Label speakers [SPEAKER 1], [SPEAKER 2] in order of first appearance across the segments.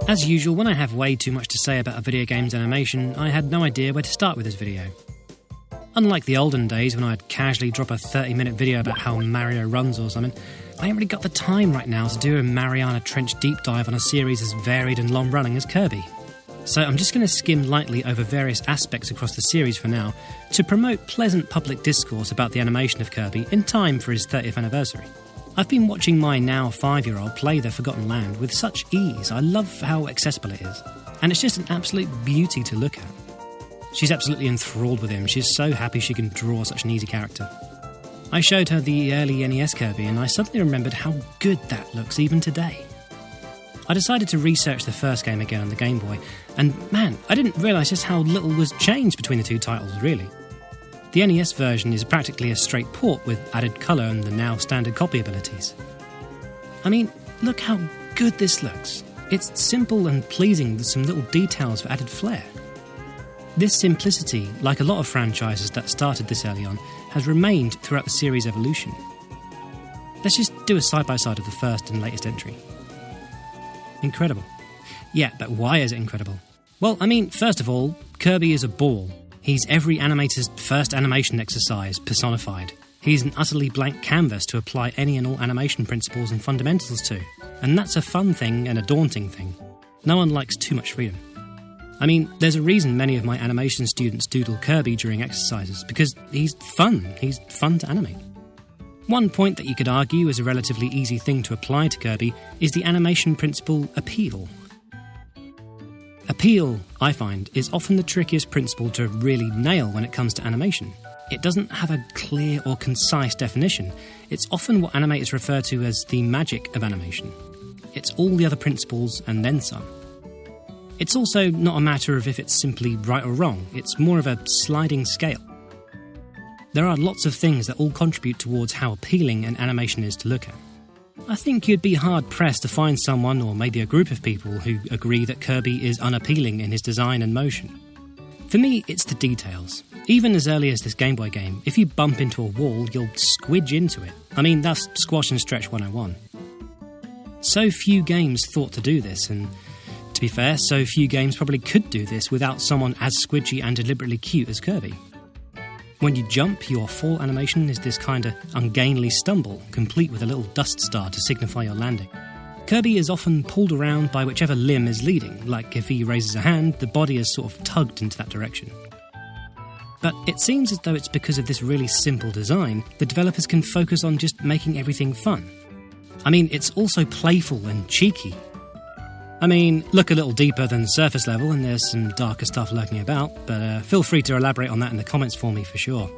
[SPEAKER 1] As usual, when I have way too much to say about a video game's animation, I had no idea where to start with this video. Unlike the olden days when I'd casually drop a 30-minute video about how Mario runs or something, I ain't really got the time right now to do a Mariana Trench deep dive on a series as varied and long-running as Kirby. So I'm just going to skim lightly over various aspects across the series for now, to promote pleasant public discourse about the animation of Kirby in time for his 30th anniversary. I've been watching my now 5-year-old play The Forgotten Land with such ease. I love how accessible it is, and it's just an absolute beauty to look at. She's absolutely enthralled with him. She's so happy she can draw such an easy character. I showed her the early NES Kirby and I suddenly remembered how good that looks even today. I decided to research the first game again on the Game Boy, and man, I didn't realise just how little was changed between the two titles, really. The NES version is practically a straight port with added colour and the now standard copy abilities. I mean, look how good this looks. It's simple and pleasing with some little details for added flair. This simplicity, like a lot of franchises that started this early on, has remained throughout the series' evolution. Let's just do a side-by-side of the first and latest entry. Incredible. Yeah, but why is it incredible? Well, I mean, first of all, Kirby is a ball. He's every animator's first animation exercise personified. He's an utterly blank canvas to apply any and all animation principles and fundamentals to. And that's a fun thing and a daunting thing. No one likes too much freedom. I mean, there's a reason many of my animation students doodle Kirby during exercises, because he's fun to animate. One point that you could argue is a relatively easy thing to apply to Kirby is the animation principle appeal. Appeal, I find, is often the trickiest principle to really nail when it comes to animation. It doesn't have a clear or concise definition. It's often what animators refer to as the magic of animation. It's all the other principles and then some. It's also not a matter of if it's simply right or wrong, it's more of a sliding scale. There are lots of things that all contribute towards how appealing an animation is to look at. I think you'd be hard-pressed to find someone, or maybe a group of people, who agree that Kirby is unappealing in his design and motion. For me, it's the details. Even as early as this Game Boy game, if you bump into a wall, you'll squidge into it. I mean, that's Squash and Stretch 101. So few games thought to do this, and to be fair, so few games probably could do this without someone as squidgy and deliberately cute as Kirby. When you jump, your fall animation is this kind of ungainly stumble, complete with a little dust star to signify your landing. Kirby is often pulled around by whichever limb is leading, like if he raises a hand, the body is sort of tugged into that direction. But it seems as though it's because of this really simple design, the developers can focus on just making everything fun. I mean, it's also playful and cheeky. I mean, look a little deeper than surface level and there's some darker stuff lurking about, but feel free to elaborate on that in the comments for me for sure.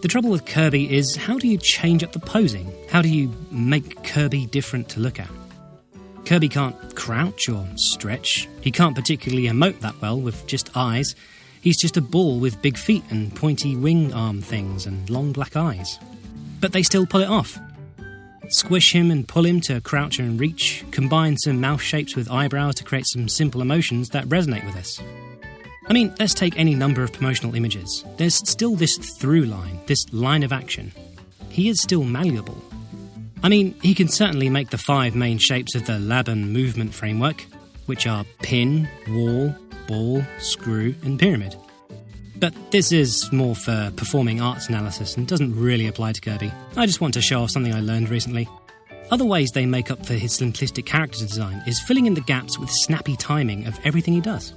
[SPEAKER 1] The trouble with Kirby is, how do you change up the posing? How do you make Kirby different to look at? Kirby can't crouch or stretch. He can't particularly emote that well with just eyes. He's just a ball with big feet and pointy wing arm things and long black eyes. But they still pull it off. Squish him and pull him to crouch and reach, combine some mouth shapes with eyebrows to create some simple emotions that resonate with us. I mean, let's take any number of promotional images. There's still this through line, this line of action. He is still malleable. I mean, he can certainly make the 5 main shapes of the Laban movement framework, which are pin, wall, ball, screw, and pyramid. But this is more for performing arts analysis and doesn't really apply to Kirby. I just want to show off something I learned recently. Other ways they make up for his simplistic character design is filling in the gaps with snappy timing of everything he does.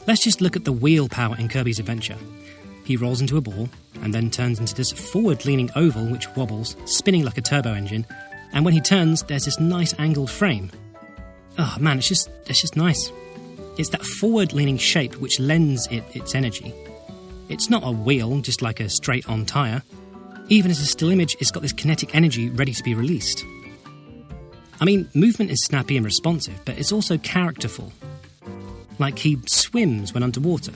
[SPEAKER 1] Let's just look at the wheel power in Kirby's Adventure. He rolls into a ball, and then turns into this forward-leaning oval which wobbles, spinning like a turbo engine, and when he turns, there's this nice angled frame. Oh man, it's just nice. It's that forward-leaning shape which lends it its energy. It's not a wheel, just like a straight-on tyre. Even as a still image, it's got this kinetic energy ready to be released. I mean, movement is snappy and responsive, but it's also characterful. Like he swims when underwater.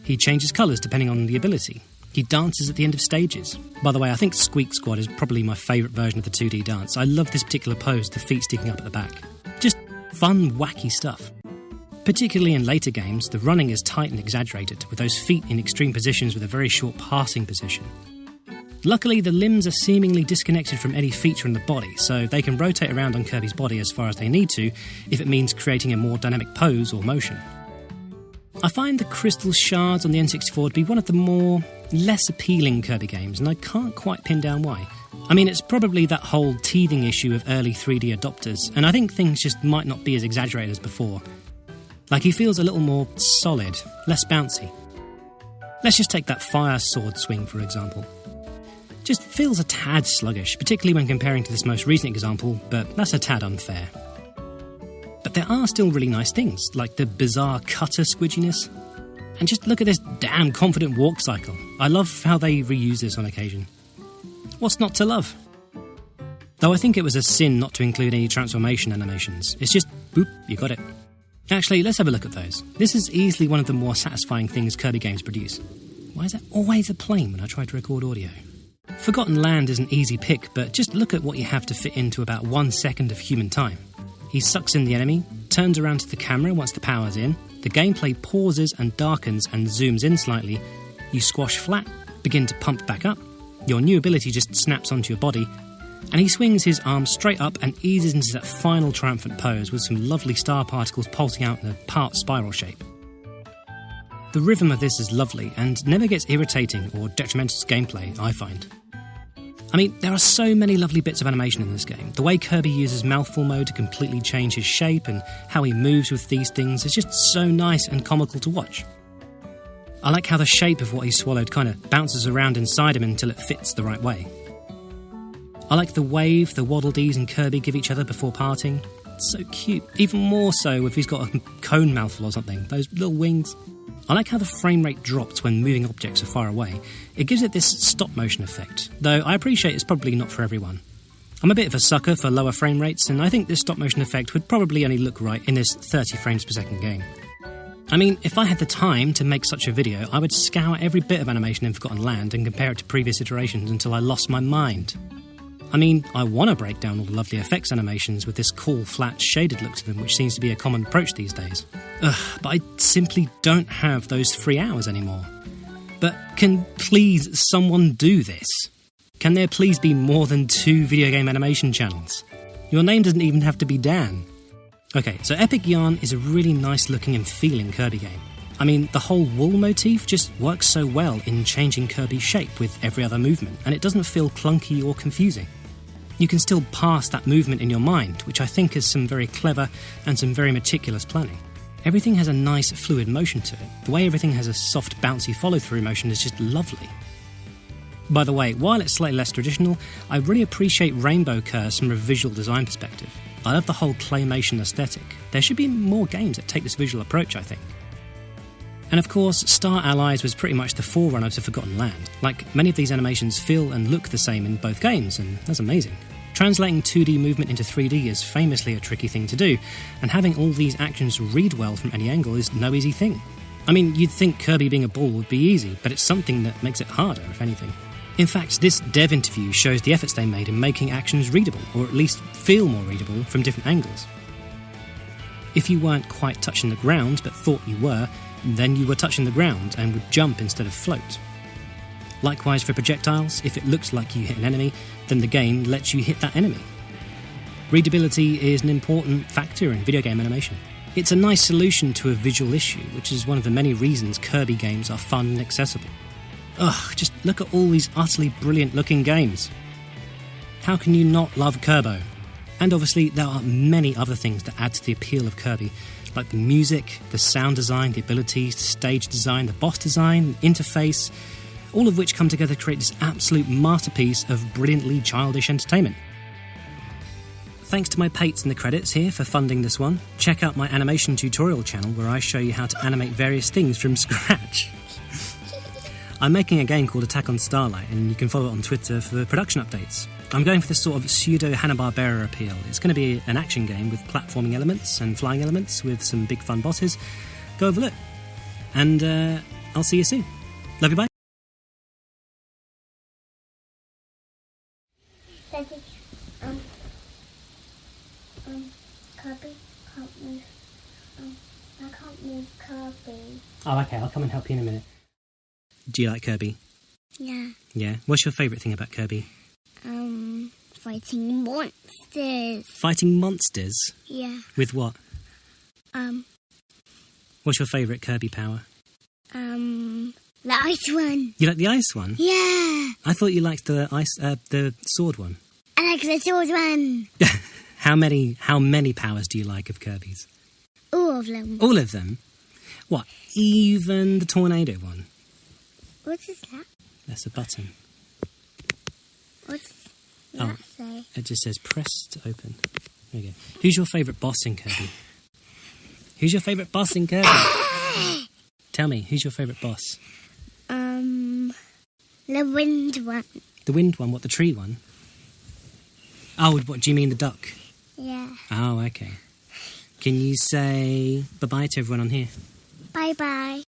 [SPEAKER 1] He changes colours depending on the ability. He dances at the end of stages. By the way, I think Squeak Squad is probably my favourite version of the 2D dance. I love this particular pose, the feet sticking up at the back. Just fun, wacky stuff. Particularly in later games, the running is tight and exaggerated, with those feet in extreme positions with a very short passing position. Luckily, the limbs are seemingly disconnected from any feature in the body, so they can rotate around on Kirby's body as far as they need to, if it means creating a more dynamic pose or motion. I find the crystal shards on the N64 to be one of the less appealing Kirby games, and I can't quite pin down why. I mean, it's probably that whole teething issue of early 3D adopters, and I think things just might not be as exaggerated as before. Like, he feels a little more solid, less bouncy. Let's just take that fire sword swing, for example. Just feels a tad sluggish, particularly when comparing to this most recent example, but that's a tad unfair. But there are still really nice things, like the bizarre cutter squidginess. And just look at this damn confident walk cycle. I love how they reuse this on occasion. What's not to love? Though I think it was a sin not to include any transformation animations. It's just, boop, you got it. Actually, let's have a look at those. This is easily one of the more satisfying things Kirby games produce. Why is there always a plane when I try to record audio? Forgotten Land is an easy pick, but just look at what you have to fit into about 1 second of human time. He sucks in the enemy, turns around to the camera once the power's in, the gameplay pauses and darkens and zooms in slightly, you squash flat, begin to pump back up, your new ability just snaps onto your body, and he swings his arm straight up and eases into that final triumphant pose with some lovely star particles pulsing out in a part spiral shape. The rhythm of this is lovely and never gets irritating or detrimental to gameplay, I find. I mean, there are so many lovely bits of animation in this game. The way Kirby uses mouthful mode to completely change his shape and how he moves with these things is just so nice and comical to watch. I like how the shape of what he swallowed kind of bounces around inside him until it fits the right way. I like the wave the Waddle Dees and Kirby give each other before parting. It's so cute. Even more so if he's got a cone mouthful or something, those little wings. I like how the frame rate drops when moving objects are far away. It gives it this stop motion effect, though I appreciate it's probably not for everyone. I'm a bit of a sucker for lower frame rates, and I think this stop motion effect would probably only look right in this 30 frames per second game. I mean, if I had the time to make such a video, I would scour every bit of animation in Forgotten Land and compare it to previous iterations until I lost my mind. I mean, I want to break down all the lovely effects animations with this cool, flat, shaded look to them, which seems to be a common approach these days. But I simply don't have those 3 hours anymore. But can please someone do this? Can there please be more than 2 video game animation channels? Your name doesn't even have to be Dan. Okay, so Epic Yarn is a really nice looking and feeling Kirby game. I mean, the whole wool motif just works so well in changing Kirby's shape with every other movement, and it doesn't feel clunky or confusing. You can still pass that movement in your mind, which I think is some very clever and some very meticulous planning. Everything has a nice fluid motion to it. The way everything has a soft bouncy follow-through motion is just lovely. By the way, while it's slightly less traditional, I really appreciate Rainbow Curse from a visual design perspective. I love the whole claymation aesthetic. There should be more games that take this visual approach, I think. And of course, Star Allies was pretty much the forerunner to Forgotten Land. Like, many of these animations feel and look the same in both games, and that's amazing. Translating 2D movement into 3D is famously a tricky thing to do, and having all these actions read well from any angle is no easy thing. I mean, you'd think Kirby being a ball would be easy, but it's something that makes it harder, if anything. In fact, this dev interview shows the efforts they made in making actions readable, or at least feel more readable, from different angles. If you weren't quite touching the ground, but thought you were, then you were touching the ground and would jump instead of float. Likewise for projectiles, if it looks like you hit an enemy, then the game lets you hit that enemy. Readability is an important factor in video game animation. It's a nice solution to a visual issue, which is one of the many reasons Kirby games are fun and accessible. Just look at all these utterly brilliant looking games. How can you not love Kirbo? And obviously there are many other things that add to the appeal of Kirby, like the music, the sound design, the abilities, the stage design, the boss design, the interface, all of which come together to create this absolute masterpiece of brilliantly childish entertainment. Thanks to my pates in the credits here for funding this one. Check out my animation tutorial channel where I show you how to animate various things from scratch. I'm making a game called Attack on Starlight, and you can follow it on Twitter for production updates. I'm going for this sort of pseudo Hanna-Barbera appeal. It's going to be an action game with platforming elements and flying elements with some big fun bosses. Go have a look. And I'll see you soon. Love you, bye.
[SPEAKER 2] Daddy, Kirby can't move. I can't move Kirby.
[SPEAKER 1] Oh, okay, I'll come and help you in a minute. Do you like Kirby?
[SPEAKER 2] Yeah.
[SPEAKER 1] Yeah. What's your favourite thing about Kirby?
[SPEAKER 2] Fighting monsters.
[SPEAKER 1] Fighting monsters?
[SPEAKER 2] Yeah.
[SPEAKER 1] With what?
[SPEAKER 2] Um,
[SPEAKER 1] What's your favourite Kirby power?
[SPEAKER 2] the ice one.
[SPEAKER 1] You like the ice one?
[SPEAKER 2] Yeah.
[SPEAKER 1] I thought you liked the the sword one.
[SPEAKER 2] I like the sword one.
[SPEAKER 1] How many powers do you like of Kirby's?
[SPEAKER 2] All of them.
[SPEAKER 1] All of them? What? Even the tornado one?
[SPEAKER 2] What is that?
[SPEAKER 1] That's a button.
[SPEAKER 2] What's
[SPEAKER 1] Oh.
[SPEAKER 2] that say?
[SPEAKER 1] It just says press to open. There you go. Who's your favourite boss in Kirby? Who's your favourite boss in Kirby? Tell me, who's your favourite boss?
[SPEAKER 2] The wind one.
[SPEAKER 1] The wind one, what, the tree one? Oh, what, do you mean the duck?
[SPEAKER 2] Yeah.
[SPEAKER 1] Oh, okay. Can you say bye-bye to everyone on here?
[SPEAKER 2] Bye-bye.